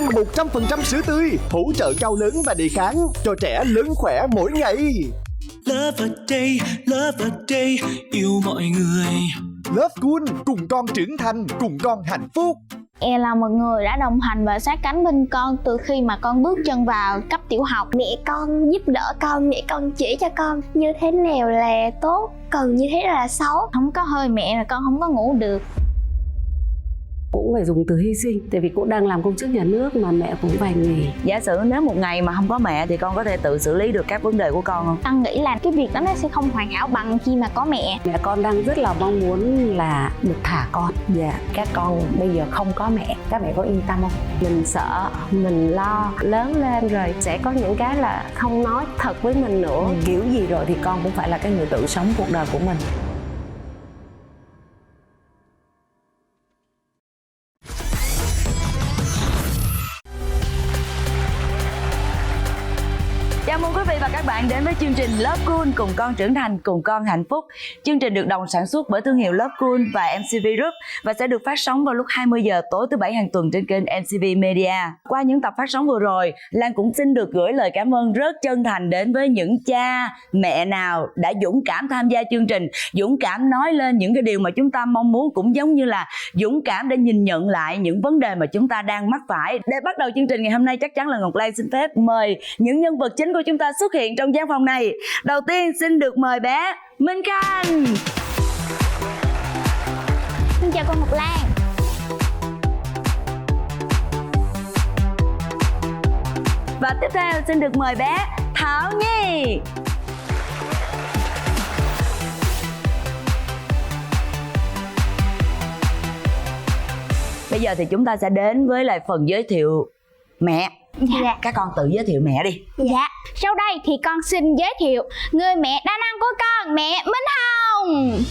100% sữa tươi, hỗ trợ cao lớn và đề kháng cho trẻ lớn khỏe mỗi ngày. Love a day, yêu mọi người. Love Cool, cùng con trưởng thành, cùng con hạnh phúc. Em là một người đã đồng hành và sát cánh bên con từ khi mà con bước chân vào cấp tiểu học. Mẹ con giúp đỡ con, mẹ con chỉ cho con như thế nào là tốt, còn như thế là xấu. Không có hơi mẹ là con không có ngủ được. Cũng phải dùng từ hy sinh, tại vì cũng đang làm công chức nhà nước mà mẹ cũng phải nghỉ. Giả sử nếu một ngày mà không có mẹ thì con có thể tự xử lý được các vấn đề của con không? Con nghĩ là cái việc đó nó sẽ không hoàn hảo bằng khi mà có mẹ. Mẹ con đang rất là mong muốn là được thả con. Dạ, các con bây giờ không có mẹ, các mẹ có yên tâm không? Mình sợ, mình lo, lớn lên rồi sẽ có những cái là không nói thật với mình nữa. Kiểu gì rồi thì con cũng phải là cái người tự sống cuộc đời của mình. Chào mừng quý vị và các bạn đến với chương trình Love Cool, cùng con trưởng thành, cùng con hạnh phúc. Chương trình được đồng sản xuất bởi thương hiệu Love Cool và MCV Group và sẽ được phát sóng vào lúc 20 giờ tối thứ Bảy hàng tuần trên kênh MCV Media. Qua những tập phát sóng vừa rồi, Lan cũng xin được gửi lời cảm ơn rất chân thành đến với những cha, mẹ nào đã dũng cảm tham gia chương trình, dũng cảm nói lên những cái điều mà chúng ta mong muốn, cũng giống như là dũng cảm để nhìn nhận lại những vấn đề mà chúng ta đang mắc phải. Để bắt đầu chương trình ngày hôm nay, chắc chắn là Ngọc Lan xin phép mời những nhân vật chính của chúng ta xuất hiện trong gian phòng này. Đầu tiên xin được mời bé Minh Khanh. Xin chào con Ngọc Lan. Và tiếp theo xin được mời bé Thảo Nhi. Bây giờ thì chúng ta sẽ đến với lại phần giới thiệu mẹ. Dạ. Các con tự giới thiệu mẹ đi. Dạ. Sau đây thì con xin giới thiệu người mẹ đa năng của con, mẹ Minh Hồng.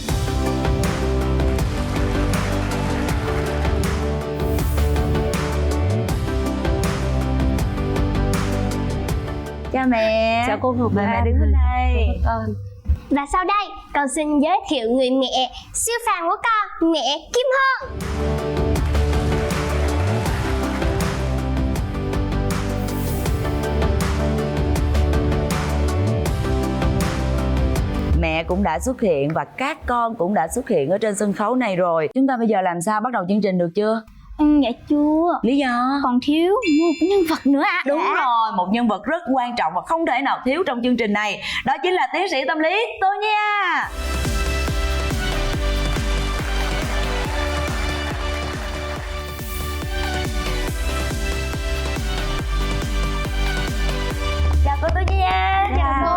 Chào mẹ. Chào cô Ngọc Mời Lan. mẹ đứng bên đây. Con. Và sau đây con xin giới thiệu người mẹ siêu phàm của con, mẹ Kim Hương. Mẹ cũng đã xuất hiện và các con cũng đã xuất hiện ở trên sân khấu này rồi. Chúng ta bây giờ làm sao bắt đầu chương trình được chưa? Dạ chưa. Lý do? Còn thiếu một nhân vật nữa ạ. Đúng rồi, một nhân vật rất quan trọng và không thể nào thiếu trong chương trình này. Đó chính là tiến sĩ tâm lý Tô Nha. Chào cô Tô Nha. Chào cô.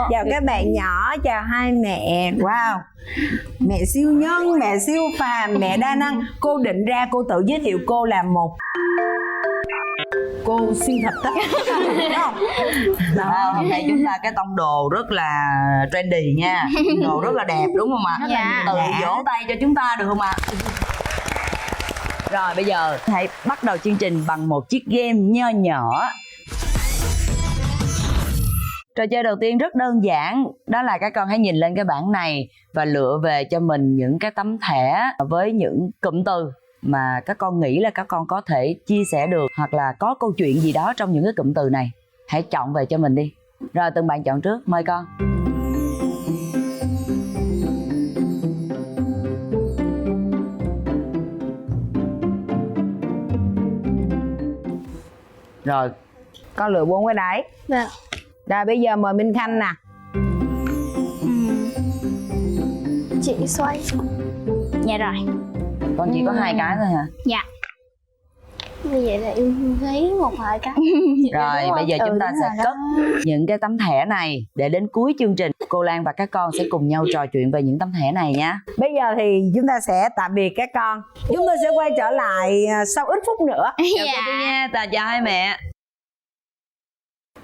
Chào các bạn nhỏ, chào hai mẹ. Wow, mẹ siêu nhân, mẹ siêu phàm, mẹ đa năng. Cô định ra cô tự giới thiệu cô là một cô siêu thật tất. Đúng không? Đó, hôm nay chúng ta cái tông đồ rất là trendy nha. Đồ rất là đẹp đúng không ạ? Dạ. Tự vỗ tay cho chúng ta được không ạ? Rồi bây giờ hãy bắt đầu chương trình bằng một chiếc game nho nhỏ. Trò chơi đầu tiên rất đơn giản, đó là các con hãy nhìn lên cái bảng này và lựa về cho mình những cái tấm thẻ với những cụm từ mà các con nghĩ là các con có thể chia sẻ được, hoặc là có câu chuyện gì đó trong những cái cụm từ này. Hãy chọn về cho mình đi. Rồi từng bạn chọn trước, mời con. Rồi. Con lựa 4 cái đấy. Vâng. Rồi bây giờ mời Minh Khanh nè. Chị xoay. Dạ rồi. Con chỉ có 2 cái thôi hả? Dạ. Như vậy là em thấy một vài cái. Rồi bây giờ chúng ta sẽ cất những cái tấm thẻ này để đến cuối chương trình cô Lan và các con sẽ cùng nhau trò chuyện về những tấm thẻ này nhé. Bây giờ thì chúng ta sẽ tạm biệt các con. Chúng tôi sẽ quay trở lại sau ít phút nữa. Chào cô Tư Nha, chào hai mẹ.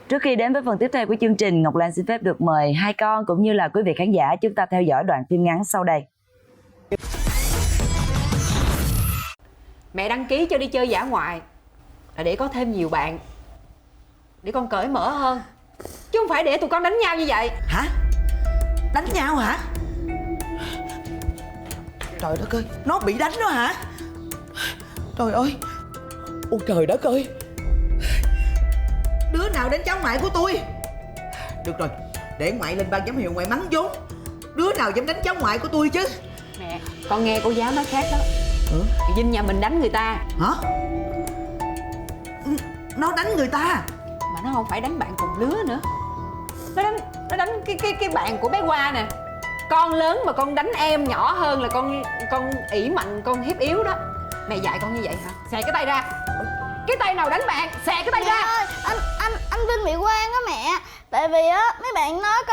Trước khi đến với phần tiếp theo của chương trình, Ngọc Lan xin phép được mời hai con cũng như là quý vị khán giả chúng ta theo dõi đoạn phim ngắn sau đây. Mẹ đăng ký cho đi chơi dã ngoại là để có thêm nhiều bạn, để con cởi mở hơn, chứ không phải để tụi con đánh nhau như vậy. Hả? Đánh nhau hả? Trời đất ơi, nó bị đánh đó hả? Trời ơi, ôi trời đất ơi, Đứa nào đánh cháu ngoại của tôi? Được rồi, để ngoại lên ban giám hiệu ngoại mắng vốn. Đứa nào dám đánh cháu ngoại của tôi chứ? Mẹ, con nghe cô giáo nói khác đó. Vinh nhà mình đánh người ta. Hả? Nó đánh người ta? Mà nó không phải đánh bạn cùng lứa nữa. Nó đánh cái bạn của bé Hoa nè. Con lớn mà con đánh em nhỏ hơn là con ỷ mạnh, con hiếp yếu đó. Mẹ dạy con như vậy hả? Xè cái tay ra. Cái tay nào đánh bạn, xè cái tay ra. Anh Vinh bị quan á mẹ. Tại vì á mấy bạn nói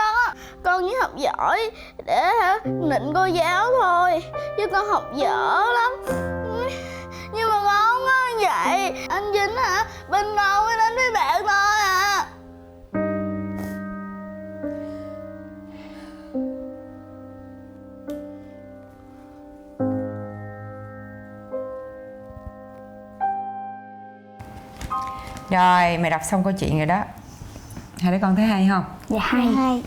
con chỉ học giỏi để nịnh cô giáo thôi, chứ con học dở lắm. Nhưng mà con không có như vậy. Anh Vinh bên con mới đánh với bạn thôi à. Rồi, mẹ đọc xong câu chuyện rồi đó. Hai đứa con thấy hay không? Dạ hay.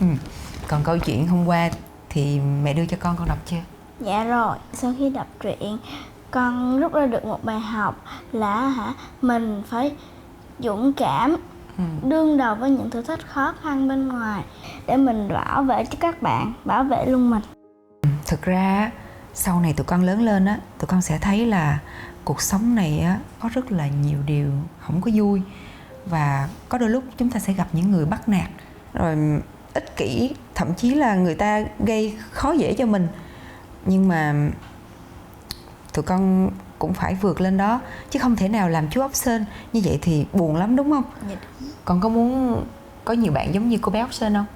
Còn câu chuyện hôm qua thì mẹ đưa cho con đọc chưa? Dạ rồi. Sau khi đọc truyện, con rút ra được một bài học là mình phải dũng cảm đương đầu với những thử thách khó khăn bên ngoài để mình bảo vệ cho các bạn, bảo vệ luôn mình. Thực ra sau này tụi con lớn lên á, tụi con sẽ thấy là cuộc sống này á có rất là nhiều điều không có vui, và có đôi lúc chúng ta sẽ gặp những người bắt nạt, rồi ích kỷ, thậm chí là người ta gây khó dễ cho mình. Nhưng mà tụi con cũng phải vượt lên đó, chứ không thể nào làm chú ốc sên như vậy thì buồn lắm, đúng không? Dạ. Con có muốn có nhiều bạn giống như cô bé ốc sên không?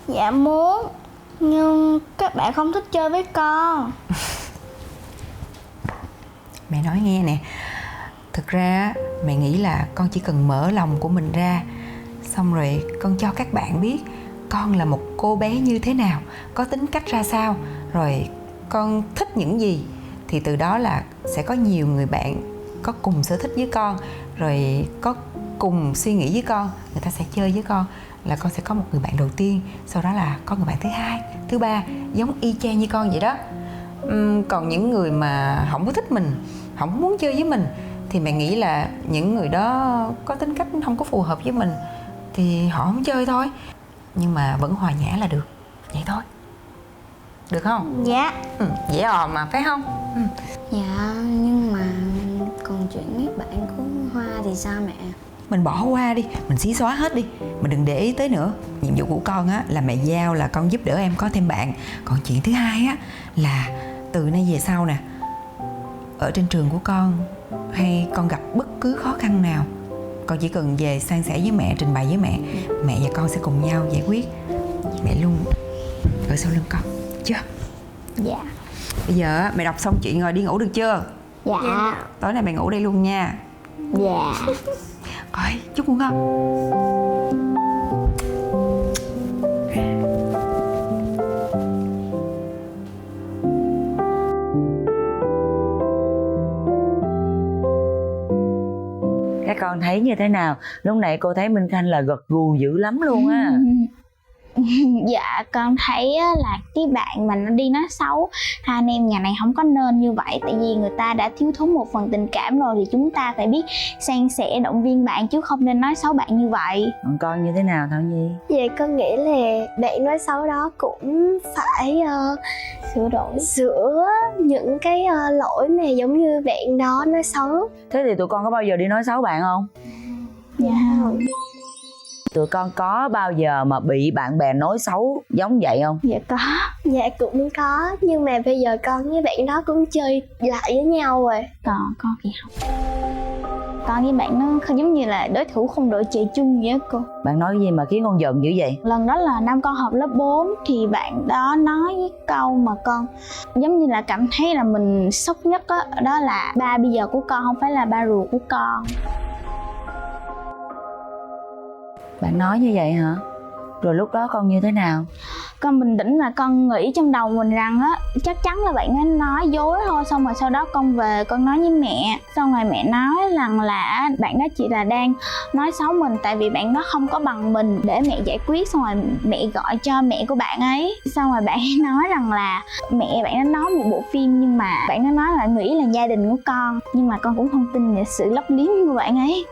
Dạ muốn, nhưng các bạn không thích chơi với con. Mẹ nói nghe nè, thực ra mẹ nghĩ là con chỉ cần mở lòng của mình ra, xong rồi con cho các bạn biết con là một cô bé như thế nào, có tính cách ra sao, rồi con thích những gì, thì từ đó là sẽ có nhiều người bạn có cùng sở thích với con, rồi có cùng suy nghĩ với con, người ta sẽ chơi với con, là con sẽ có một người bạn đầu tiên, sau đó là có người bạn thứ hai, thứ ba, giống y chang như con vậy đó. Còn những người mà không có thích mình, không muốn chơi với mình, thì mẹ nghĩ là những người đó có tính cách không có phù hợp với mình thì họ không chơi thôi, nhưng mà vẫn hòa nhã là được, vậy thôi, được không? Dạ. Dễ ò mà, phải không? Dạ, nhưng mà còn chuyện mấy bạn của Hoa thì sao mẹ? Mình bỏ qua đi, mình xí xóa hết đi, mình đừng để ý tới nữa. Nhiệm vụ của con á là mẹ giao là con giúp đỡ em có thêm bạn. Còn chuyện thứ hai á là từ nay về sau nè, ở trên trường của con hay con gặp bất cứ khó khăn nào, con chỉ cần về san sẻ với mẹ, trình bày với mẹ, mẹ và con sẽ cùng nhau giải quyết. Mẹ luôn ở sau lưng con, chưa? Dạ. Bây giờ mẹ đọc xong chuyện rồi, đi ngủ được chưa? Dạ. Tối nay mẹ ngủ đây luôn nha. Dạ. Coi, chúc ngủ ngon. Các con thấy như thế nào? Lúc nãy cô thấy Minh Khanh là gật gù dữ lắm luôn á. Dạ con thấy là cái bạn mà nó đi nói xấu hai anh em nhà này không có nên như vậy. Tại vì người ta đã thiếu thốn một phần tình cảm rồi, thì chúng ta phải biết san sẻ động viên bạn, chứ không nên nói xấu bạn như vậy. Còn con như thế nào Thảo Nhi? Vậy con nghĩ là bạn nói xấu đó cũng phải sửa những cái lỗi mà giống như bạn đó nói xấu. Thế thì tụi con có bao giờ đi nói xấu bạn không? Dạ. Tụi con có bao giờ mà bị bạn bè nói xấu giống vậy không? Dạ có. Dạ cũng có, nhưng mà bây giờ con với bạn đó cũng chơi lại với nhau rồi. Còn con thì không. Con với bạn nó giống như là đối thủ không đội trời chung vậy á cô. Bạn nói cái gì mà khiến con giận dữ vậy? Lần đó là năm con học lớp 4 thì bạn đó nói cái câu mà con giống như là cảm thấy là mình sốc nhất á, đó là ba bây giờ của con không phải là ba ruột của con. Bạn nói như vậy hả? Rồi lúc đó con như thế nào? Con bình tĩnh và con nghĩ trong đầu mình rằng á chắc chắn là bạn ấy nói dối thôi. Xong rồi sau đó con về con nói với mẹ, xong rồi mẹ nói rằng là bạn đó chỉ là đang nói xấu mình tại vì bạn đó không có bằng mình để mẹ giải quyết. Xong rồi mẹ gọi cho mẹ của bạn ấy, xong rồi bạn ấy nói rằng là mẹ bạn ấy nói một bộ phim, nhưng mà bạn ấy nói là nghĩ là gia đình của con, nhưng mà con cũng không tin về sự lấp liếm của bạn ấy.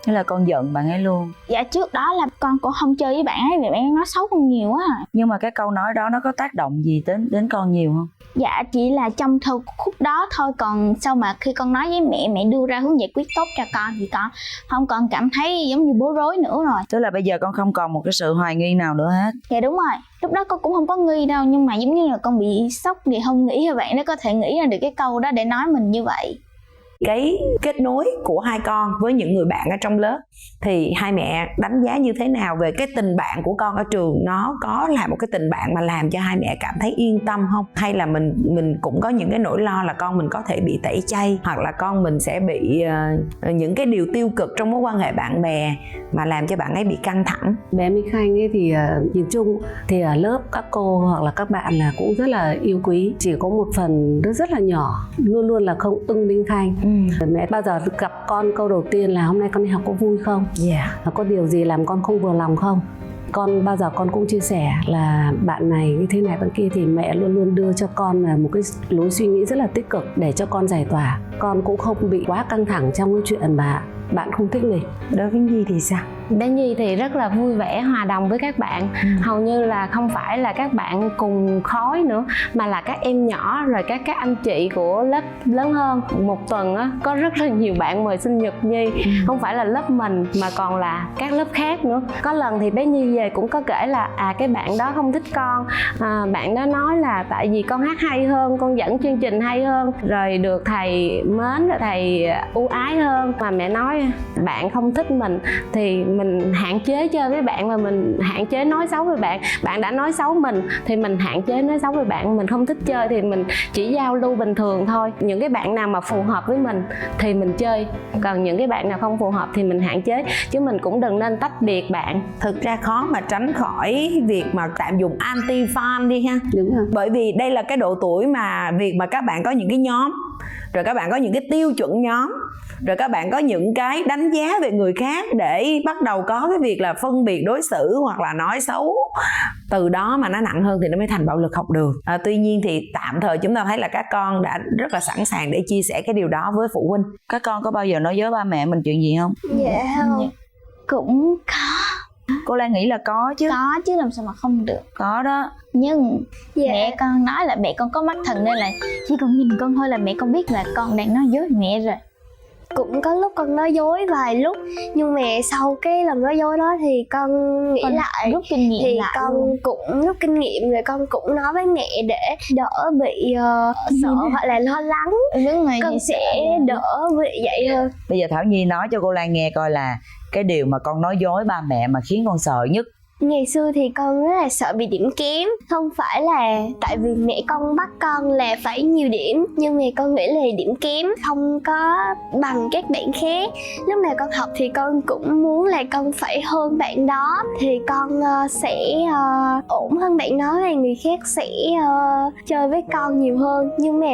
Thế là con giận bạn ấy luôn? Dạ trước đó là con cũng không chơi với bạn ấy vì bạn ấy nói xấu con nhiều quá à. Nhưng mà cái câu nói đó nó có tác động gì đến con nhiều không? Dạ chỉ là trong khúc đó thôi, còn sau mà khi con nói với mẹ đưa ra hướng giải quyết tốt cho con thì con không còn cảm thấy giống như bối rối nữa rồi. Tức là bây giờ con không còn một cái sự hoài nghi nào nữa hết? Dạ đúng rồi, lúc đó con cũng không có nghi đâu, nhưng mà giống như là con bị sốc thì không nghĩ là bạn nó có thể nghĩ ra được cái câu đó để nói mình như vậy. Cái kết nối của hai con với những người bạn ở trong lớp thì hai mẹ đánh giá như thế nào về cái tình bạn của con ở trường? Nó có là một cái tình bạn mà làm cho hai mẹ cảm thấy yên tâm không? Hay là mình cũng có những cái nỗi lo là con mình có thể bị tẩy chay, hoặc là con mình sẽ bị những cái điều tiêu cực trong mối quan hệ bạn bè mà làm cho bạn ấy bị căng thẳng? Bé Minh Khanh ấy thì nhìn chung thì ở lớp các cô hoặc là các bạn là cũng rất là yêu quý, chỉ có một phần rất là nhỏ luôn luôn là không ưng Minh Khanh. Mẹ bao giờ gặp con câu đầu tiên là hôm nay con đi học có vui không? Có điều gì làm con không vừa lòng không? Con bao giờ con cũng chia sẻ là bạn này như thế này bạn kia, thì mẹ luôn luôn đưa cho con là một cái lối suy nghĩ rất là tích cực để cho con giải tỏa. Con cũng không bị quá căng thẳng trong cái chuyện mà bạn không thích mình. Đối với Nhi thì sao? Bé Nhi thì rất là vui vẻ, hòa đồng với các bạn. Hầu như là không phải là các bạn cùng khối nữa, mà là các em nhỏ rồi các anh chị của lớp lớn hơn. Một tuần á, có rất là nhiều bạn mời sinh nhật Nhi. Không phải là lớp mình mà còn là các lớp khác nữa. Có lần thì bé Nhi về cũng có kể là cái bạn đó không thích con, bạn đó nói là tại vì con hát hay hơn, con dẫn chương trình hay hơn, rồi được thầy mến, rồi thầy ưu ái hơn. Mà mẹ nói bạn không thích mình thì mình hạn chế chơi với bạn, và mình hạn chế nói xấu với bạn. Bạn đã nói xấu mình thì mình hạn chế nói xấu với bạn. Mình không thích chơi thì mình chỉ giao lưu bình thường thôi. Những cái bạn nào mà phù hợp với mình thì mình chơi, còn những cái bạn nào không phù hợp thì mình hạn chế, chứ mình cũng đừng nên tách biệt bạn. Thực ra khó mà tránh khỏi việc mà tạm dùng anti fan đi ha. Đúng rồi. Bởi vì đây là cái độ tuổi mà việc mà các bạn có những cái nhóm, rồi các bạn có những cái tiêu chuẩn nhóm, rồi các bạn có những cái đánh giá về người khác để bắt đầu có cái việc là phân biệt đối xử hoặc là nói xấu. Từ đó mà nó nặng hơn thì nó mới thành bạo lực học đường. Tuy nhiên thì tạm thời chúng ta thấy là các con đã rất là sẵn sàng để chia sẻ cái điều đó với phụ huynh. Các con có bao giờ nói dối ba mẹ mình chuyện gì không? Dạ không. Cũng có. Cô Lan nghĩ là có chứ. Có chứ, làm sao mà không được. Có đó. Nhưng Dạ. mẹ con nói là mẹ con có mắt thần, nên là chỉ cần nhìn con thôi là mẹ con biết là con đang nói dối mẹ rồi. Cũng có lúc con nói dối vài lúc, nhưng mà sau cái lần nói dối đó thì con nghĩ Con lại, rút kinh nghiệm thì lại con luôn. cũng rút kinh nghiệm, rồi con cũng nói với mẹ để đỡ bị sợ hoặc là lo lắng. Đúng rồi, Con chị sẽ đỡ bị vậy hơn. Bây giờ Thảo Nhi nói cho cô Lan nghe coi là cái điều mà con nói dối ba mẹ mà khiến con sợ nhất. Ngày xưa thì con rất là sợ bị điểm kém. Không phải là tại vì mẹ con bắt con là phải nhiều điểm, nhưng mà con nghĩ là điểm kém không có bằng các bạn khác. Lúc nào con học thì con cũng muốn là con phải hơn bạn đó, thì con sẽ ổn hơn bạn đó, và người khác sẽ chơi với con nhiều hơn. Nhưng mà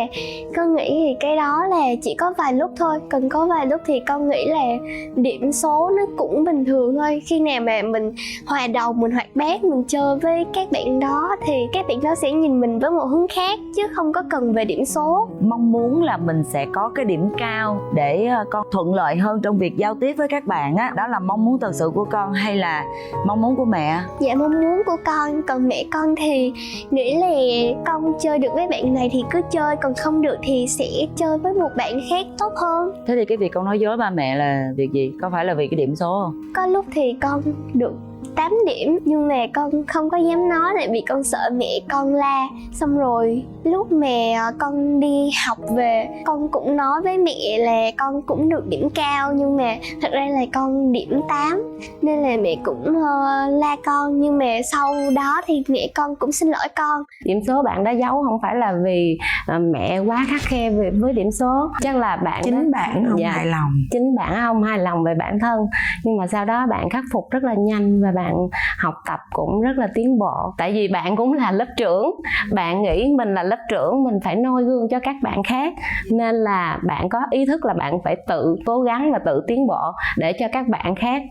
con nghĩ thì cái đó là chỉ có vài lúc thôi. Còn có vài lúc thì con nghĩ là điểm số nó cũng bình thường thôi. Khi nào mà mình hòa đồng, mình hoạt bát, mình chơi với các bạn đó thì các bạn đó sẽ nhìn mình với một hướng khác, chứ không có cần về điểm số. Mong muốn là mình sẽ có cái điểm cao để con thuận lợi hơn trong việc giao tiếp với các bạn á, đó là mong muốn thật sự của con hay là mong muốn của mẹ? Dạ, mong muốn của con. Còn mẹ con thì nghĩ là con chơi được với bạn này thì cứ chơi, còn không được thì sẽ chơi với một bạn khác tốt hơn. Thế thì cái việc con nói dối ba mẹ là việc gì? Có phải là vì cái điểm số không? Có lúc thì con được 8 điểm, nhưng mà con không có dám nói tại vì con sợ mẹ con la. Xong rồi lúc mà con đi học về, con cũng nói với mẹ là con cũng được điểm cao, nhưng mà thật ra là con điểm 8, nên là mẹ cũng la con. Nhưng mà sau đó thì mẹ con cũng xin lỗi con. Điểm số bạn đã giấu không phải là vì mẹ quá khắt khe với điểm số, chắc là bạn Chính bạn không hài lòng. Chính bạn không hài lòng về bản thân, nhưng mà sau đó bạn khắc phục rất là nhanh và là bạn học tập cũng rất là tiến bộ. Tại vì bạn cũng là lớp trưởng, bạn nghĩ mình là lớp trưởng, mình phải noi gương cho các bạn khác, nên là bạn có ý thức là bạn phải tự cố gắng và tự tiến bộ để cho các bạn khác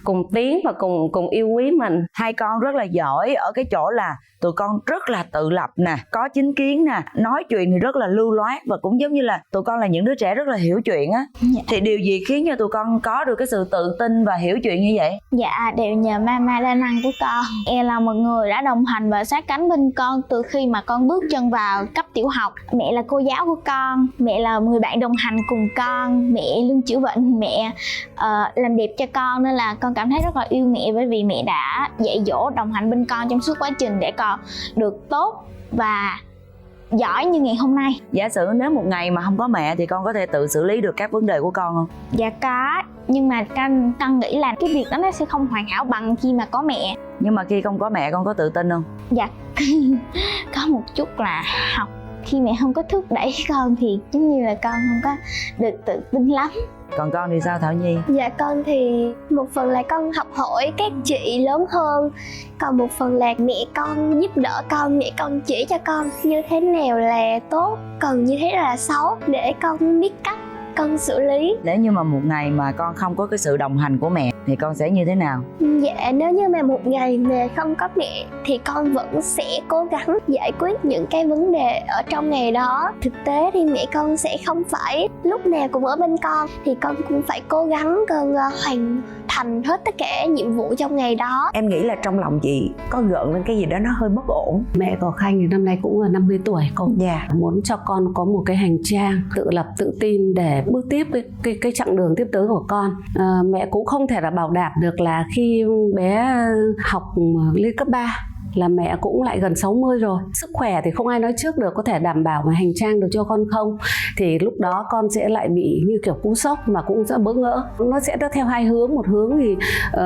cùng tiến và cùng yêu quý mình. Hai con rất là giỏi ở cái chỗ là tụi con rất là tự lập nè, có chính kiến nè, nói chuyện thì rất là lưu loát, và cũng giống như là tụi con là những đứa trẻ rất là hiểu chuyện á. Thì điều gì khiến cho tụi con có được cái sự tự tin và hiểu chuyện như vậy? Dạ, đều nhờ mama đa năng của con. Em là một người đã đồng hành và sát cánh bên con từ khi mà con bước chân vào cấp tiểu học. Mẹ là cô giáo của con, mẹ là người bạn đồng hành cùng con, mẹ luôn chữa bệnh, mẹ làm đẹp cho con, nên là con cảm thấy rất là yêu mẹ, bởi vì mẹ đã dạy dỗ đồng hành bên con trong suốt quá trình để con được tốt và giỏi như ngày hôm nay. Giả sử nếu một ngày mà không có mẹ thì con có thể tự xử lý được các vấn đề của con không? Dạ có, nhưng mà con nghĩ là cái việc đó nó sẽ không hoàn hảo bằng khi mà có mẹ. Nhưng mà khi không có mẹ con có tự tin không? Dạ có một chút là học khi mẹ không có thúc đẩy con thì giống như là con không có được tự tin lắm. Còn con thì sao Thảo Nhi? Dạ con thì một phần là con học hỏi các chị lớn hơn, còn một phần là mẹ con giúp đỡ con, mẹ con chỉ cho con như thế nào là tốt, còn như thế nào là xấu để con biết cách con xử lý. Nếu như mà một ngày mà con không có cái sự đồng hành của mẹ thì con sẽ như thế nào? Dạ, nếu như mà một ngày mà không có mẹ thì con vẫn sẽ cố gắng giải quyết những cái vấn đề ở trong ngày đó. Thực tế thì mẹ con sẽ không phải lúc nào cũng ở bên con, thì con cũng phải cố gắng con hoàn thành hết tất cả nhiệm vụ trong ngày đó. Em nghĩ là trong lòng chị có gợn lên cái gì đó nó hơi bất ổn. Mẹ của Khanh thì năm nay cũng là 50 tuổi, cô muốn cho con có một cái hành trang tự lập tự tin để bước tiếp cái chặng đường tiếp tới của con. Mẹ cũng không thể là bảo đảm được là khi bé học lên cấp 3 là mẹ cũng lại gần 60 rồi. Sức khỏe thì không ai nói trước được, có thể đảm bảo mà hành trang được cho con không. Thì lúc đó con sẽ lại bị như kiểu cú sốc mà cũng rất bỡ ngỡ. Nó sẽ theo hai hướng, một hướng thì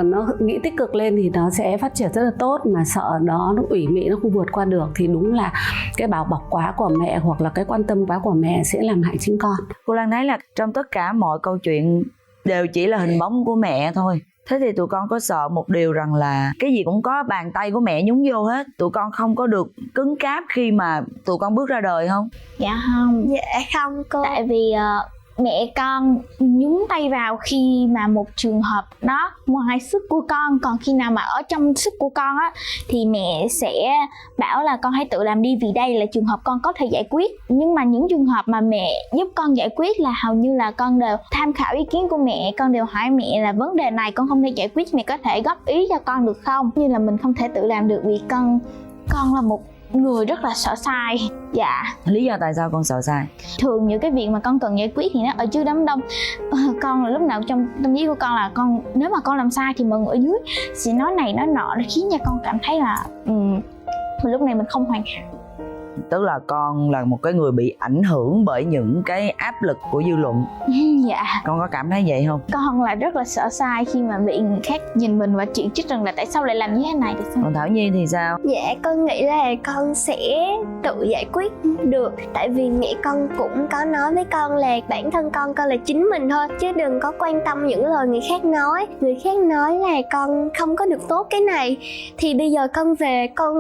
nó nghĩ tích cực lên thì nó sẽ phát triển rất là tốt, mà sợ đó nó ủy mị, nó không vượt qua được thì đúng là cái bảo bọc quá của mẹ hoặc là cái quan tâm quá của mẹ sẽ làm hại chính con. Cô Lan thấy là trong tất cả mọi câu chuyện đều chỉ là hình bóng của mẹ thôi. Thế thì tụi con có sợ một điều rằng là cái gì cũng có bàn tay của mẹ nhúng vô hết, tụi con không có được cứng cáp khi mà tụi con bước ra đời không? Dạ không. Dạ không cô. Tại vì mẹ con nhúng tay vào khi mà một trường hợp đó ngoài sức của con, còn khi nào mà ở trong sức của con á thì mẹ sẽ bảo là con hãy tự làm đi, vì đây là trường hợp con có thể giải quyết. Nhưng mà những trường hợp mà mẹ giúp con giải quyết là hầu như là con đều tham khảo ý kiến của mẹ, con đều hỏi mẹ là vấn đề này con không thể giải quyết, mẹ có thể góp ý cho con được không? Như là mình không thể tự làm được vì con là một người rất là sợ sai. Dạ. Lý do tại sao con sợ sai? Thường những cái việc mà con cần giải quyết thì nó ở trước đám đông. Con là lúc nào trong tâm trí của con là nếu mà con làm sai thì mọi người ở dưới sẽ nói này nói nọ, để khiến cho con cảm thấy là lúc này mình không hoàn hảo. Tức là con là một cái người bị ảnh hưởng bởi những cái áp lực của dư luận. Dạ. Con có cảm thấy vậy không? Con là rất là sợ sai khi mà bị người khác nhìn mình và chỉ trích rằng là tại sao lại làm như thế này. Còn Thảo Nhi thì sao? Dạ, con nghĩ là con sẽ tự giải quyết được. Tại vì mẹ con cũng có nói với con là bản thân con là chính mình thôi, chứ đừng có quan tâm những lời người khác nói. Người khác nói là con không có được tốt cái này, thì bây giờ con về con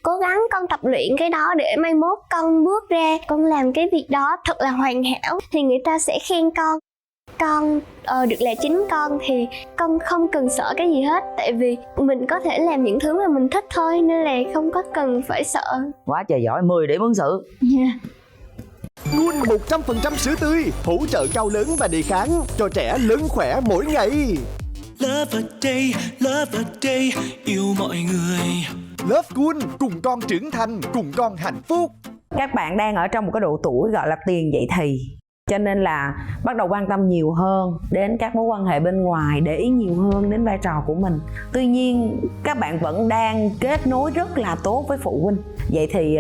cố gắng con tập luyện cái đó để mai mốt con bước ra con làm cái việc đó thật là hoàn hảo thì người ta sẽ khen con được là chính con, thì con không cần sợ cái gì hết, tại vì mình có thể làm những thứ mà mình thích thôi, nên là không có cần phải sợ. Quá trời giỏi, 10 điểm ứng xử. Goon 100% sữa tươi, hỗ trợ cao lớn và đề kháng cho trẻ lớn khỏe mỗi ngày. Love a day, yêu mọi người. Love Goon, cùng con trưởng thành, cùng con hạnh phúc. Các bạn đang ở trong một cái độ tuổi gọi là tiền dậy thì, cho nên là bắt đầu quan tâm nhiều hơn đến các mối quan hệ bên ngoài, để ý nhiều hơn đến vai trò của mình. Tuy nhiên các bạn vẫn đang kết nối rất là tốt với phụ huynh. Vậy thì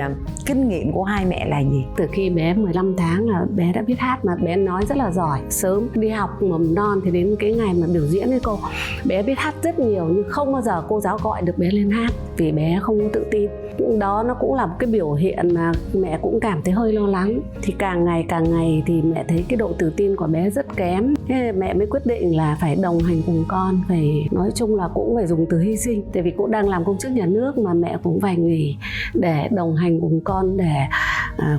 kinh nghiệm của hai mẹ là gì? Từ khi bé 15 tháng là bé đã biết hát, mà bé nói rất là giỏi. Sớm đi học mầm non thì đến cái ngày mà biểu diễn với cô, bé biết hát rất nhiều nhưng không bao giờ cô giáo gọi được bé lên hát vì bé không có tự tin. Đó nó cũng là một cái biểu hiện mà mẹ cũng cảm thấy hơi lo lắng. Thì càng ngày thì mẹ thấy cái độ tự tin của bé rất kém. Thế mẹ mới quyết định là phải đồng hành cùng con, phải nói chung là cũng phải dùng từ hy sinh. Tại vì cũng đang làm công chức nhà nước mà mẹ cũng phải nghỉ để đồng hành cùng con, để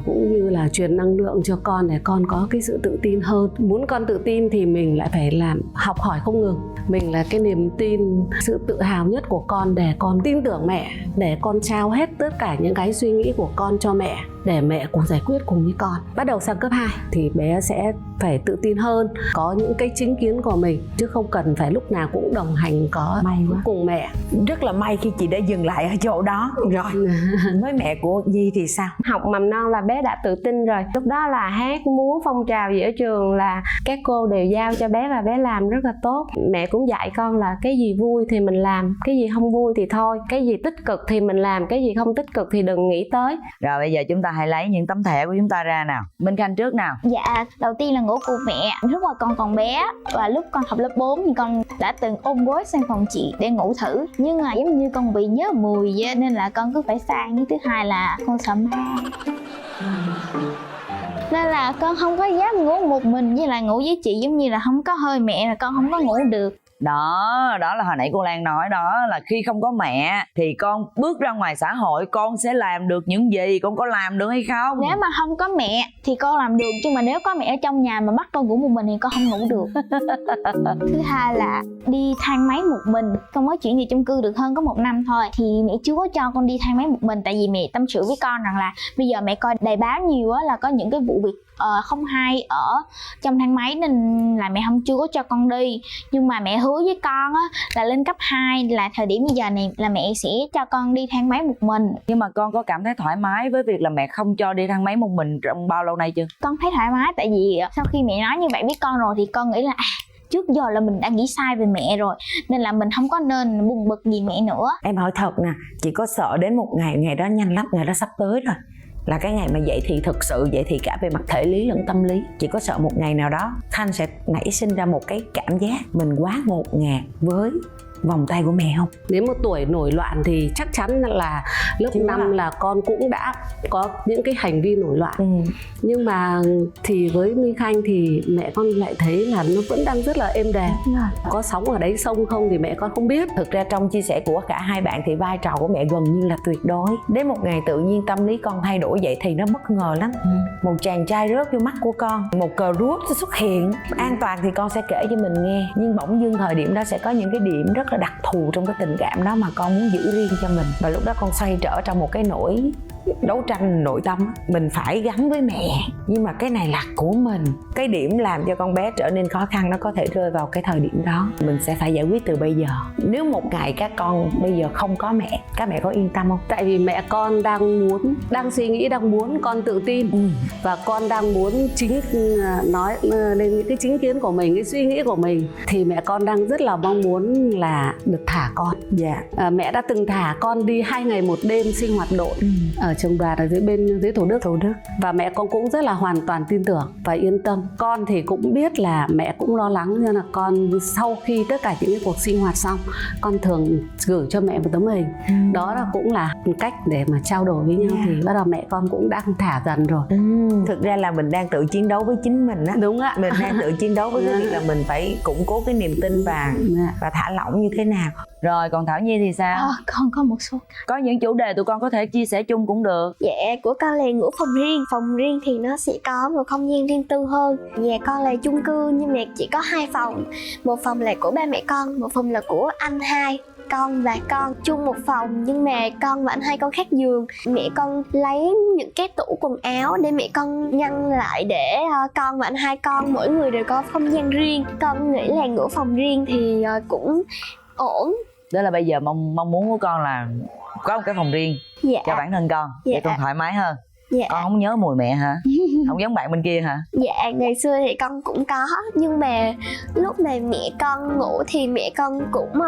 cũng như là truyền năng lượng cho con để con có cái sự tự tin hơn. Muốn con tự tin thì mình lại phải học hỏi không ngừng. Mình là cái niềm tin, sự tự hào nhất của con để con tin tưởng mẹ, để con trao hết tất cả những cái suy nghĩ của con cho mẹ để mẹ cùng giải quyết cùng với con. Bắt đầu sang cấp 2 thì bé sẽ phải tự tin hơn, có những cái chính kiến của mình chứ không cần phải lúc nào cũng đồng hành cùng mẹ. Rất là may khi chị đã dừng lại ở chỗ đó rồi. Với mẹ của Nhi thì sao? Học mầm non là bé đã tự tin rồi. Lúc đó là hát múa phong trào gì ở trường là các cô đều giao cho bé và bé làm rất là tốt. Mẹ cũng dạy con là cái gì vui thì mình làm, cái gì không vui thì thôi, cái gì tích cực thì mình làm, cái gì không tích cực thì đừng nghĩ tới. Rồi bây giờ chúng ta hãy lấy những tấm thẻ của chúng ta ra nào. Minh Khanh trước nào. Dạ, đầu tiên là ngủ cùng mẹ. Lúc mà con còn bé và lúc con học lớp 4 thì con đã từng ôm gối sang phòng chị để ngủ thử. Nhưng mà giống như con bị nhớ mùi vậy nên là con cứ phải sang. Thứ hai là con sợ ma, nên là con không có dám ngủ một mình, với lại ngủ với chị giống như là không có hơi mẹ là con không có ngủ được. Đó là hồi nãy cô Lan nói đó, là khi không có mẹ thì con bước ra ngoài xã hội con sẽ làm được những gì, con có làm được hay không? Nếu mà không có mẹ thì con làm được, nhưng mà nếu có mẹ ở trong nhà mà bắt con ngủ một mình thì con không ngủ được. Thứ hai là đi thang máy một mình. Con mới chuyển về chung cư được hơn có 1 năm thôi thì mẹ chưa có cho con đi thang máy một mình, tại vì mẹ tâm sự với con rằng là bây giờ mẹ coi đài báo nhiều á, là có những cái vụ việc không hay ở trong thang máy nên là mẹ chưa có cho con đi. Nhưng mà mẹ hứa với con á là lên cấp 2 là thời điểm bây giờ này là mẹ sẽ cho con đi thang máy một mình. Nhưng mà con có cảm thấy thoải mái với việc là mẹ không cho đi thang máy một mình trong bao lâu nay chưa? Con thấy thoải mái, tại vì sau khi mẹ nói như vậy với con rồi thì con nghĩ là trước giờ là mình đã nghĩ sai về mẹ rồi, nên là mình không có nên buồn bực gì mẹ nữa. Em hỏi thật nè, chị có sợ đến một ngày đó nhanh lắm, ngày đó sắp tới rồi, là cái ngày mà dậy thì thực sự dậy thì cả về mặt thể lý lẫn tâm lý. Chị có sợ một ngày nào đó Thanh sẽ nảy sinh ra một cái cảm giác mình quá ngột ngạt với vòng tay của mẹ không? Đến một tuổi nổi loạn thì chắc chắn là lớp 5 là con cũng đã có những cái hành vi nổi loạn. Nhưng mà thì với Minh Khanh thì mẹ con lại thấy là nó vẫn đang rất là êm đềm. Có sóng ở đấy sông không thì mẹ con không biết. Thực ra trong chia sẻ của cả hai bạn thì vai trò của mẹ gần như là tuyệt đối. Đến một ngày tự nhiên tâm lý con thay đổi vậy thì nó bất ngờ lắm. Một chàng trai rớt vô mắt của con, một cờ rút sẽ xuất hiện. An toàn thì con sẽ kể cho mình nghe, nhưng bỗng dưng thời điểm đó sẽ có những cái điểm rất là đặc thù trong cái tình cảm đó mà con muốn giữ riêng cho mình. Và lúc đó con xoay trở trong một cái nỗi đấu tranh nội tâm. Mình phải gắn với mẹ, nhưng mà cái này là của mình. Cái điểm làm cho con bé trở nên khó khăn nó có thể rơi vào cái thời điểm đó. Mình sẽ phải giải quyết từ bây giờ. Nếu một ngày các con bây giờ không có mẹ, các mẹ có yên tâm không? Tại vì mẹ con đang suy nghĩ, đang muốn con tự tin. Và con đang muốn nói lên những cái chính kiến của mình, cái suy nghĩ của mình. Thì mẹ con đang rất là mong muốn là được thả con. Mẹ đã từng thả con đi 2 ngày 1 đêm sinh hoạt đội ở trường đoàn ở dưới Thủ Đức. Và mẹ con cũng rất là hoàn toàn tin tưởng và yên tâm. Con thì cũng biết là mẹ cũng lo lắng, nên là con sau khi tất cả những cái cuộc sinh hoạt xong, con thường gửi cho mẹ một tấm hình. Đó là cũng là một cách để mà trao đổi với nhau. Thì bắt đầu mẹ con cũng đang thả dần rồi. Thực ra là mình đang tự chiến đấu với chính mình á. Đúng ạ. Mình đang tự chiến đấu với cái việc là mình phải củng cố cái niềm tin và thả lỏng như thế nào. Rồi còn Thảo Nhi thì sao? Con có một số có những chủ đề tụi con có thể chia sẻ chung cũng được. Dạ, của con là ngủ phòng riêng. Phòng riêng thì nó sẽ có một không gian riêng tư hơn. Nhà con là chung cư nhưng mà chỉ có 2 phòng. Một phòng là của ba mẹ con, một phòng là của anh hai. Con và con chung một phòng nhưng mà con và anh hai con khác giường. Mẹ con lấy những cái tủ quần áo để mẹ con ngăn lại để con và anh hai con mỗi người đều có không gian riêng. Con nghĩ là ngủ phòng riêng thì cũng ổn. Đó là bây giờ mong muốn của con là có một cái phòng riêng cho bản thân con để con thoải mái hơn. Con không nhớ mùi mẹ hả? Không giống bạn bên kia hả? Dạ ngày xưa thì con cũng có, nhưng mà lúc mà mẹ con ngủ thì mẹ con cũng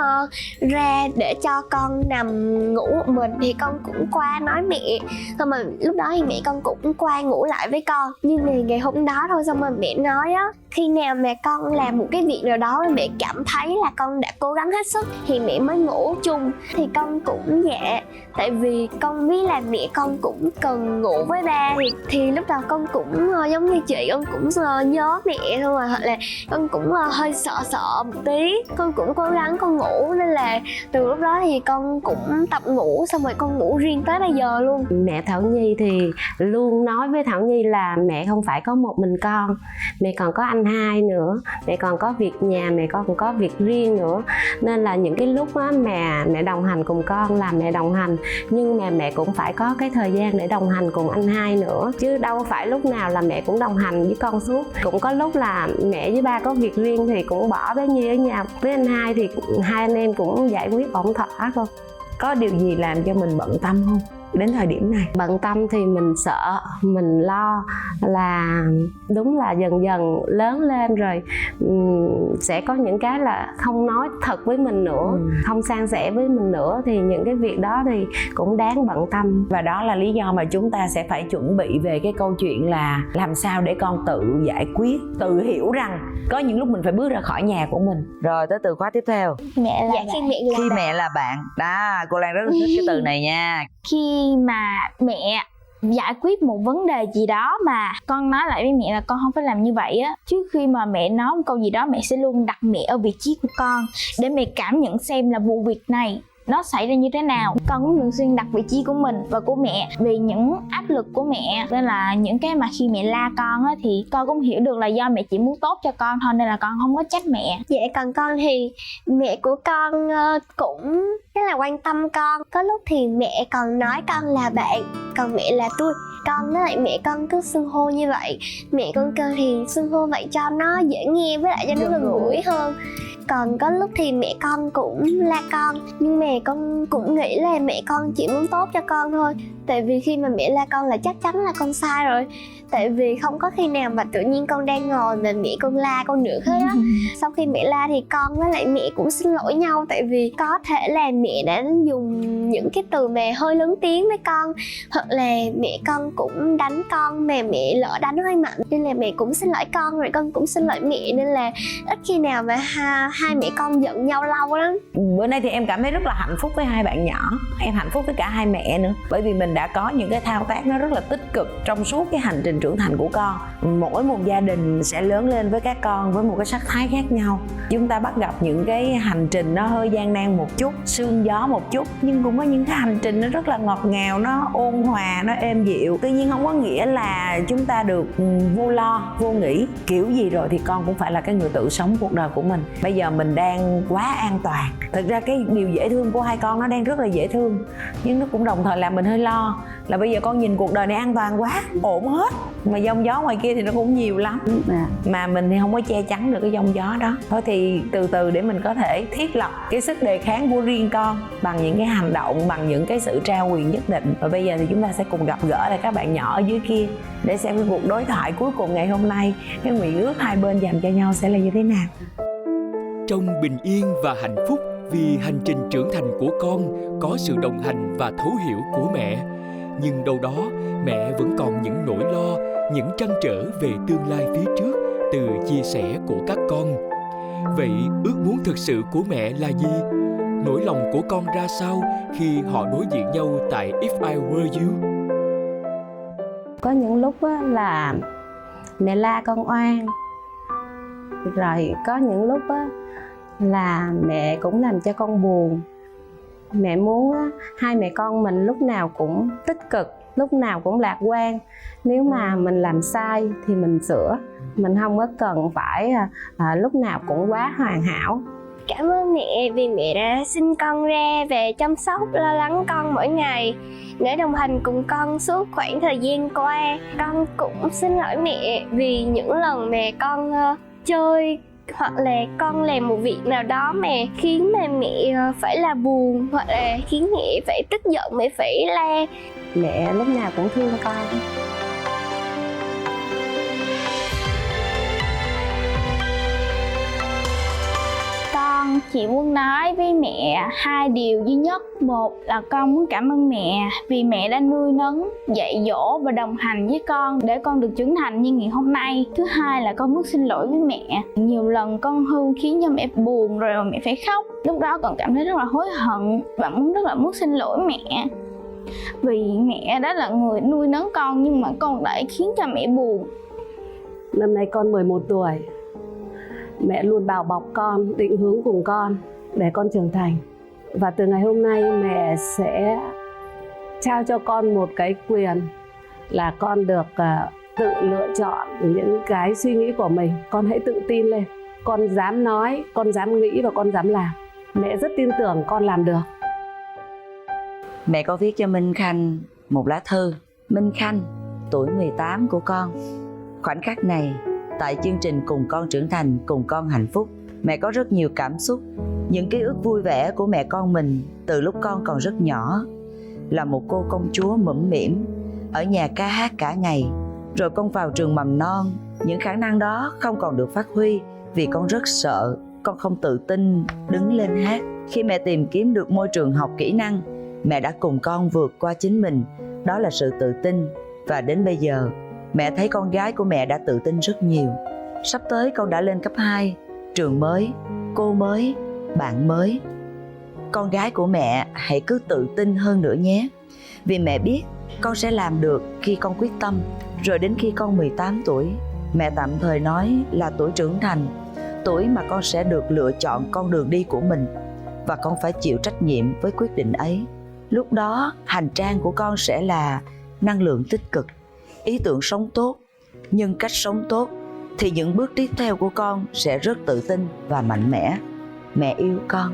ra để cho con nằm ngủ một mình, thì con cũng qua nói mẹ, xong rồi lúc đó thì mẹ con cũng qua ngủ lại với con. Nhưng mà ngày hôm đó thôi, xong rồi mẹ nói á, khi nào mà con làm một cái việc nào đó mà mẹ cảm thấy là con đã cố gắng hết sức thì mẹ mới ngủ chung. Thì con cũng dạ, tại vì con biết là mẹ con cũng cần ngủ với ba, thì lúc đầu con cũng giống như chị, con cũng nhớ mẹ thôi mà, hoặc là con cũng hơi sợ một tí, con cũng cố gắng con ngủ. Nên là từ lúc đó thì con cũng tập ngủ, xong rồi con ngủ riêng tới bây giờ luôn. Mẹ Thảo Nhi thì luôn nói với Thảo Nhi là mẹ không phải có một mình con, mẹ còn có anh hai nữa, mẹ còn có việc nhà, mẹ còn có việc riêng nữa. Nên là những cái lúc á mà mẹ đồng hành cùng con là mẹ đồng hành, nhưng mà mẹ cũng phải có cái thời gian để đồng hành cùng anh hai nữa, chứ đâu phải lúc nào là mẹ cũng đồng hành với con suốt. Cũng có lúc là mẹ với ba có việc riêng thì cũng bỏ bé Nhi ở nhà với anh hai, thì hai anh em cũng giải quyết ổn thỏa thôi. Có điều gì làm cho mình bận tâm không đến thời điểm này? Bận tâm thì mình sợ, mình lo là đúng là dần dần lớn lên rồi sẽ có những cái là không nói thật với mình nữa, không san sẻ với mình nữa, thì những cái việc đó thì cũng đáng bận tâm. Và đó là lý do mà chúng ta sẽ phải chuẩn bị về cái câu chuyện là làm sao để con tự giải quyết, tự hiểu rằng có những lúc mình phải bước ra khỏi nhà của mình. Rồi tới từ khóa tiếp theo. Mẹ là Khi mẹ là bạn. Đó, cô Lan rất là thích cái từ này nha. Khi mà mẹ giải quyết một vấn đề gì đó mà con nói lại với mẹ là con không phải làm như vậy á, trước khi mà mẹ nói một câu gì đó, mẹ sẽ luôn đặt mẹ ở vị trí của con để mẹ cảm nhận xem là vụ việc này nó xảy ra như thế nào. Con cũng thường xuyên đặt vị trí của mình và của mẹ vì những áp lực của mẹ, nên là những cái mà khi mẹ la con á thì con cũng hiểu được là do mẹ chỉ muốn tốt cho con thôi, nên là con không có trách mẹ. Dạ còn con thì mẹ của con cũng rất là quan tâm con. Có lúc thì mẹ còn nói con là bạn, còn mẹ là tôi. Con với lại mẹ con cứ xưng hô như vậy, mẹ con kêu thì xưng hô vậy cho nó dễ nghe với lại cho nó gần gũi hơn. Còn có lúc thì mẹ con cũng la con, nhưng mà con cũng nghĩ là mẹ con chỉ muốn tốt cho con thôi. Tại vì khi mà mẹ la con là chắc chắn là con sai rồi. Tại vì không có khi nào mà tự nhiên con đang ngồi mà mẹ con la con được hết á. Sau khi mẹ la thì con với lại mẹ cũng xin lỗi nhau. Tại vì có thể là mẹ đã dùng những cái từ mà hơi lớn tiếng với con, hoặc là mẹ con cũng đánh con mà mẹ lỡ đánh hơi mạnh, nên là mẹ cũng xin lỗi con, rồi con cũng xin lỗi mẹ. Nên là ít khi nào mà hai mẹ con giận nhau lâu lắm. Bữa nay thì em cảm thấy rất là hạnh phúc với hai bạn nhỏ. Em hạnh phúc với cả hai mẹ nữa, bởi vì mình đã có những cái thao tác nó rất là tích cực trong suốt cái hành trình trưởng thành của con. Mỗi một gia đình sẽ lớn lên với các con với một cái sắc thái khác nhau. Chúng ta bắt gặp những cái hành trình nó hơi gian nan một chút, sương gió một chút, nhưng cũng có những cái hành trình nó rất là ngọt ngào, nó ôn hòa, nó êm dịu. Tuy nhiên không có nghĩa là chúng ta được vô lo, vô nghĩ. Kiểu gì rồi thì con cũng phải là cái người tự sống cuộc đời của mình. Bây giờ mình đang quá an toàn. Thực ra cái điều dễ thương của hai con nó đang rất là dễ thương, nhưng nó cũng đồng thời làm mình hơi lo là bây giờ con nhìn cuộc đời này an toàn quá, ổn hết, mà giông gió ngoài kia thì nó cũng nhiều lắm, mà mình thì không có che chắn được cái giông gió đó. Thôi thì từ từ để mình có thể thiết lập cái sức đề kháng của riêng con bằng những cái hành động, bằng những cái sự trao quyền nhất định. Và bây giờ thì chúng ta sẽ cùng gặp gỡ lại các bạn nhỏ ở dưới kia để xem cái cuộc đối thoại cuối cùng ngày hôm nay, cái nguyện ước hai bên dành cho nhau sẽ là như thế nào. Trong bình yên và hạnh phúc vì hành trình trưởng thành của con có sự đồng hành và thấu hiểu của mẹ, nhưng đâu đó mẹ vẫn còn những nỗi lo, những trăn trở về tương lai phía trước từ chia sẻ của các con. Vậy ước muốn thực sự của mẹ là gì? Nỗi lòng của con ra sao khi họ đối diện nhau tại If I Were You? Có những lúc là mẹ la con oan, rồi có những lúc là mẹ cũng làm cho con buồn. Mẹ muốn hai mẹ con mình lúc nào cũng tích cực, lúc nào cũng lạc quan. Nếu mà mình làm sai thì mình sửa, mình không có cần phải lúc nào cũng quá hoàn hảo. Cảm ơn mẹ vì mẹ đã sinh con ra và chăm sóc, lo lắng con mỗi ngày, để đồng hành cùng con suốt khoảng thời gian qua. Con cũng xin lỗi mẹ vì những lần mà con chơi hoặc là con làm một việc nào đó mà khiến mà mẹ phải là buồn, hoặc là khiến mẹ phải tức giận, mẹ phải la. Mẹ lúc nào cũng thương con. Con chỉ muốn nói với mẹ hai điều duy nhất. Một là con muốn cảm ơn mẹ vì mẹ đã nuôi nấng, dạy dỗ và đồng hành với con để con được trưởng thành như ngày hôm nay. Thứ hai là con muốn xin lỗi với mẹ. Nhiều lần con hư khiến cho mẹ buồn rồi mẹ phải khóc. Lúc đó con cảm thấy rất là hối hận và rất là muốn xin lỗi mẹ. Vì mẹ đó là người nuôi nấng con nhưng mà con lại khiến cho mẹ buồn. Năm nay con 11 tuổi. Mẹ luôn bảo bọc con, định hướng cùng con để con trưởng thành. Và từ ngày hôm nay mẹ sẽ trao cho con một cái quyền là con được tự lựa chọn những cái suy nghĩ của mình. Con hãy tự tin lên. Con dám nói, con dám nghĩ và con dám làm. Mẹ rất tin tưởng con làm được. Mẹ có viết cho Minh Khanh một lá thư. Minh Khanh, tuổi 18 của con. Khoảnh khắc này, tại chương trình Cùng Con Trưởng Thành, Cùng Con Hạnh Phúc, mẹ có rất nhiều cảm xúc. Những ký ức vui vẻ của mẹ con mình từ lúc con còn rất nhỏ. Là một cô công chúa mũm mĩm, ở nhà ca hát cả ngày. Rồi con vào trường mầm non, những khả năng đó không còn được phát huy vì con rất sợ, con không tự tin đứng lên hát. Khi mẹ tìm kiếm được môi trường học kỹ năng, mẹ đã cùng con vượt qua chính mình. Đó là sự tự tin. Và đến bây giờ, mẹ thấy con gái của mẹ đã tự tin rất nhiều. Sắp tới con đã lên cấp 2, trường mới, cô mới, bạn mới. Con gái của mẹ hãy cứ tự tin hơn nữa nhé. Vì mẹ biết con sẽ làm được khi con quyết tâm. Rồi đến khi con 18 tuổi, mẹ tạm thời nói là tuổi trưởng thành, tuổi mà con sẽ được lựa chọn con đường đi của mình. Và con phải chịu trách nhiệm với quyết định ấy. Lúc đó, hành trang của con sẽ là năng lượng tích cực, ý tưởng sống tốt, nhưng cách sống tốt thì những bước tiếp theo của con sẽ rất tự tin và mạnh mẽ. Mẹ yêu con.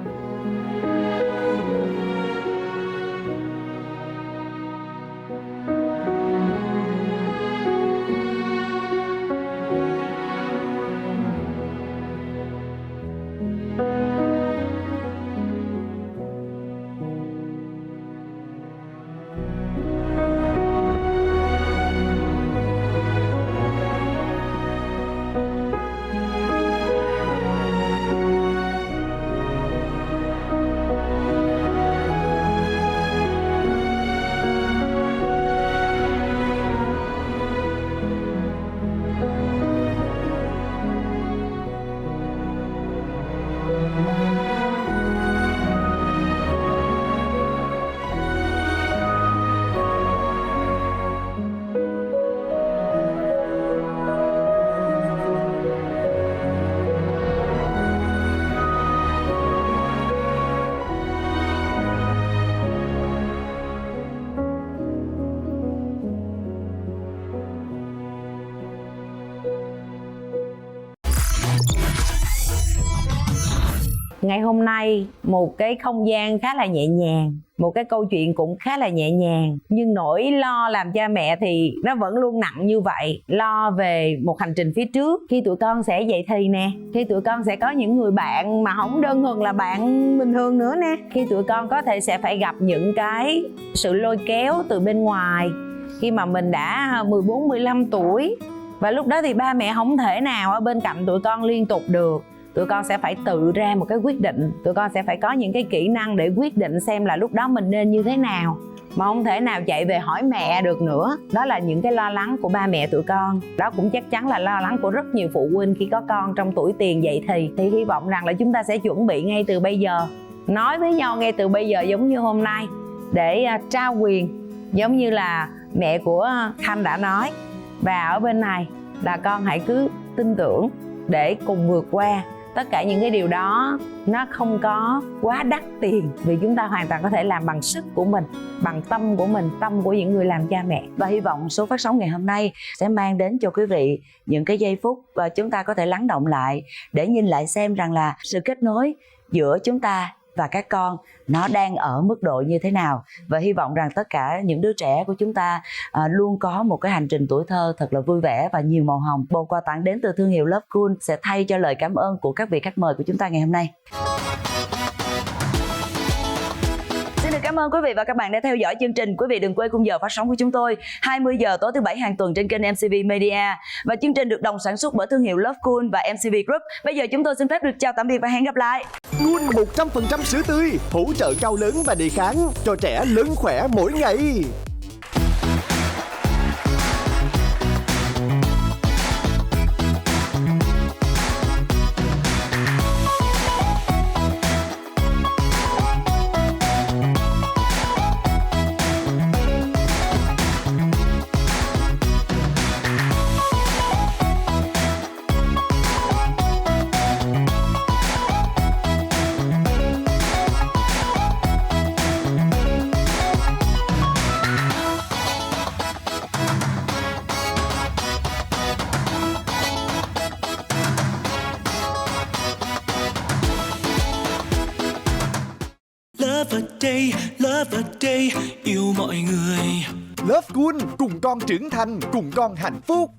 Ngày hôm nay một cái không gian khá là nhẹ nhàng, một cái câu chuyện cũng khá là nhẹ nhàng, nhưng nỗi lo làm cha mẹ thì nó vẫn luôn nặng như vậy. Lo về một hành trình phía trước, khi tụi con sẽ dậy thì nè, khi tụi con sẽ có những người bạn mà không đơn thuần là bạn bình thường nữa nè, khi tụi con có thể sẽ phải gặp những cái sự lôi kéo từ bên ngoài khi mà mình đã 14, 15 tuổi. Và lúc đó thì ba mẹ không thể nào ở bên cạnh tụi con liên tục được. Tụi con sẽ phải tự ra một cái quyết định. Tụi con sẽ phải có những cái kỹ năng để quyết định xem là lúc đó mình nên như thế nào, mà không thể nào chạy về hỏi mẹ được nữa. Đó là những cái lo lắng của ba mẹ tụi con. Đó cũng chắc chắn là lo lắng của rất nhiều phụ huynh khi có con trong tuổi tiền dậy thì. Thì hy vọng rằng là chúng ta sẽ chuẩn bị ngay từ bây giờ, nói với nhau ngay từ bây giờ giống như hôm nay, để trao quyền giống như là mẹ của Khanh đã nói. Và ở bên này là con hãy cứ tin tưởng để cùng vượt qua. Tất cả những cái điều đó nó không có quá đắt tiền, vì chúng ta hoàn toàn có thể làm bằng sức của mình, bằng tâm của mình, tâm của những người làm cha mẹ. Và hy vọng số phát sóng ngày hôm nay sẽ mang đến cho quý vị những cái giây phút và chúng ta có thể lắng động lại để nhìn lại xem rằng là sự kết nối giữa chúng ta và các con nó đang ở mức độ như thế nào. Và hy vọng rằng tất cả những đứa trẻ của chúng ta luôn có một cái hành trình tuổi thơ thật là vui vẻ và nhiều màu hồng. Bộ quà tặng đến từ thương hiệu Lovecool sẽ thay cho lời cảm ơn của các vị khách mời của chúng ta ngày hôm nay. Xin được cảm Cảm ơn quý vị và các bạn đã theo dõi chương trình. Quý vị đừng quên khung giờ phát sóng của chúng tôi 20 giờ tối thứ Bảy hàng tuần trên kênh MCV Media. Và chương trình được đồng sản xuất bởi thương hiệu Love Cool và MCV Group. Bây giờ chúng tôi xin phép được chào tạm biệt và hẹn gặp lại. Nguồn 100% sữa tươi, hỗ trợ cao lớn và đề kháng cho trẻ lớn khỏe mỗi ngày. Love a day, yêu mọi người. Love Cool cùng con trưởng thành, cùng con hạnh phúc.